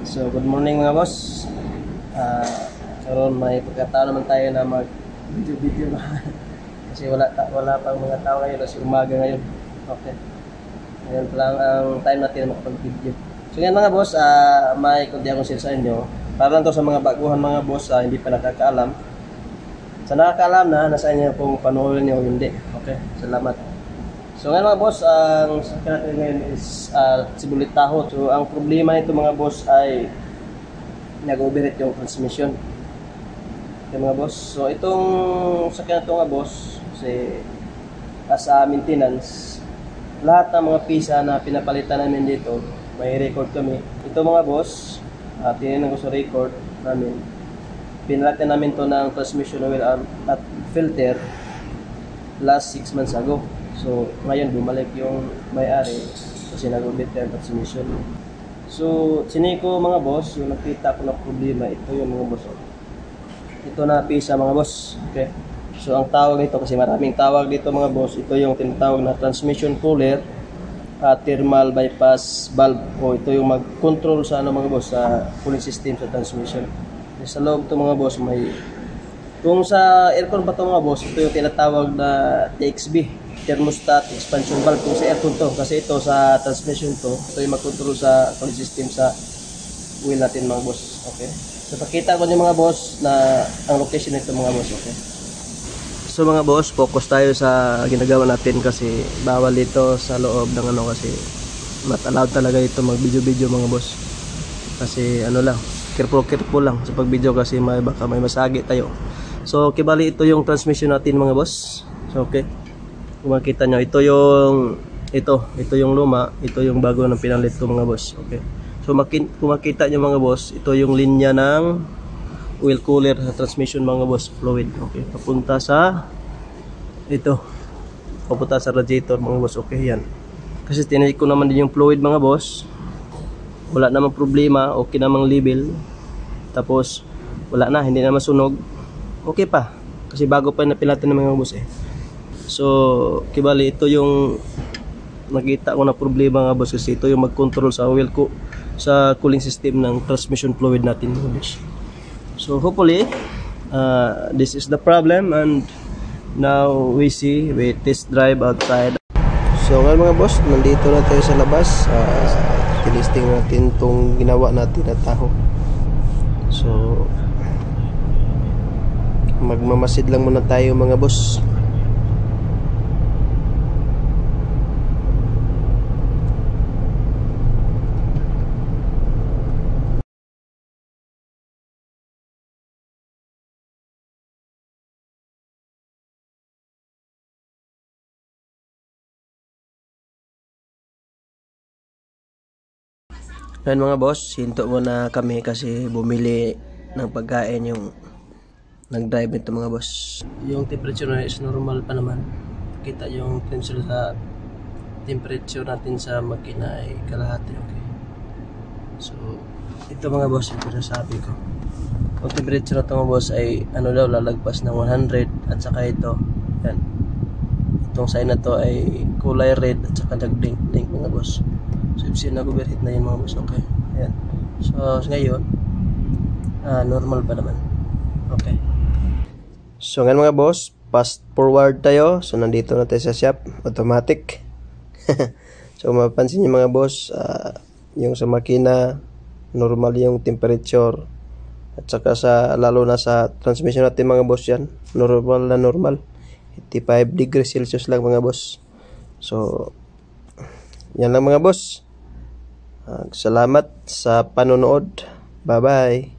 So, good morning mga boss. Karon may pagkataon naman tayo na mag-video kasi wala pang mga tao ngayon kasi umaga ngayon. Okay. Ngayon pa lang ang time natin na makapag-video. So, yan mga boss, may kundi akong share sa inyo. Para lang to sa mga baguhan mga boss, hindi pa nakakaalam. Sa nakakaalam na, nasa inyo kung panoorin niyo o hindi. Okay, salamat. So ngayon mga boss, ang sakyan natin ngayon is sibulit taho. So ang problema nito mga boss ay nag-overheat yung transmission. Okay mga boss. So itong sakyan na ito mga boss, kasi as maintenance, lahat ng mga pisa na pinapalitan namin dito, may record kami. Ito mga boss, tininan ko sa record namin. Pinalitan namin to ng transmission oil at filter last 6 months ago. So, ngayon bumalik yung may-ari kasi nag-ubit yung transmission. So, siniko mga boss, yung nakita ko ng problema, ito yung mga boss. Ito na pisa mga boss. Okay. So, ang tawag nito, kasi maraming tawag dito mga boss, ito yung tinatawag na transmission cooler thermal bypass valve. O ito yung mag-control sa mga boss, sa cooling system sa transmission. Sa loob ito mga boss, may kung sa aircon ba ito mga boss, ito yung tinatawag na TXV, thermostat expansion valve. Kung sa aircon to, kasi ito sa transmission to, ito yung mag-control sa cooling system sa wheel natin mga boss. Okay, so pakita ko niyo mga boss na ang location nito mga boss. Okay, so mga boss, focus tayo sa ginagawa natin kasi bawal dito sa loob ng kasi not allowed talaga ito mag video mga boss, kasi lang, careful lang sa pag video kasi baka may masagi tayo. So kibali ito yung transmission natin mga boss. So okay, kung makita nyo, ito yung luma, ito yung bago ng pinalit ko mga boss. Okay, so kung makita nyo mga boss, ito yung linya ng oil cooler sa transmission mga boss, fluid. Okay, papunta sa radiator mga boss. Okay, yan, kasi tinik ko naman din yung fluid mga boss, wala namang problema, okay namang level, tapos wala na, hindi na masunog, okay pa, kasi bago pa napilatin ng mga boss So, kibali ito yung nakita ko na problema nga boss, kasi ito yung mag-control sa oil sa cooling system ng transmission fluid natin mga boss. So, hopefully this is the problem, and now we test drive outside. So, ngayon mga boss, nandito na tayo sa labas. Tinisting natin itong ginawa natin na taho. So, magmamasid lang muna tayo mga boss. Ngayon mga boss, hinto muna kami kasi bumili ng pagkain yung nag-drive nito mga boss. Yung temperature na is normal pa naman. Kita yung temperature natin sa makina ay kalahati. Okay, so ito mga boss yung pinasabi ko. Yung temperature na ito mga boss ay lalagpas ng 100, at saka ito, yan, itong sign na to ay kulay red at saka nag-blink mga boss. So ibig nag-overheat na yun mga boss. Okay, ayan. So ngayon normal pa naman. Okay, so ngayon mga boss, fast forward tayo. So nandito na tayo sa shop, automatic. So mapapansin niyo mga boss, yung sa makina normal yung temperature, at saka lalo na sa transmission natin mga boss, yan normal 85 degrees Celsius lang mga boss. So yan lang mga boss. Salamat sa panonood. Bye bye.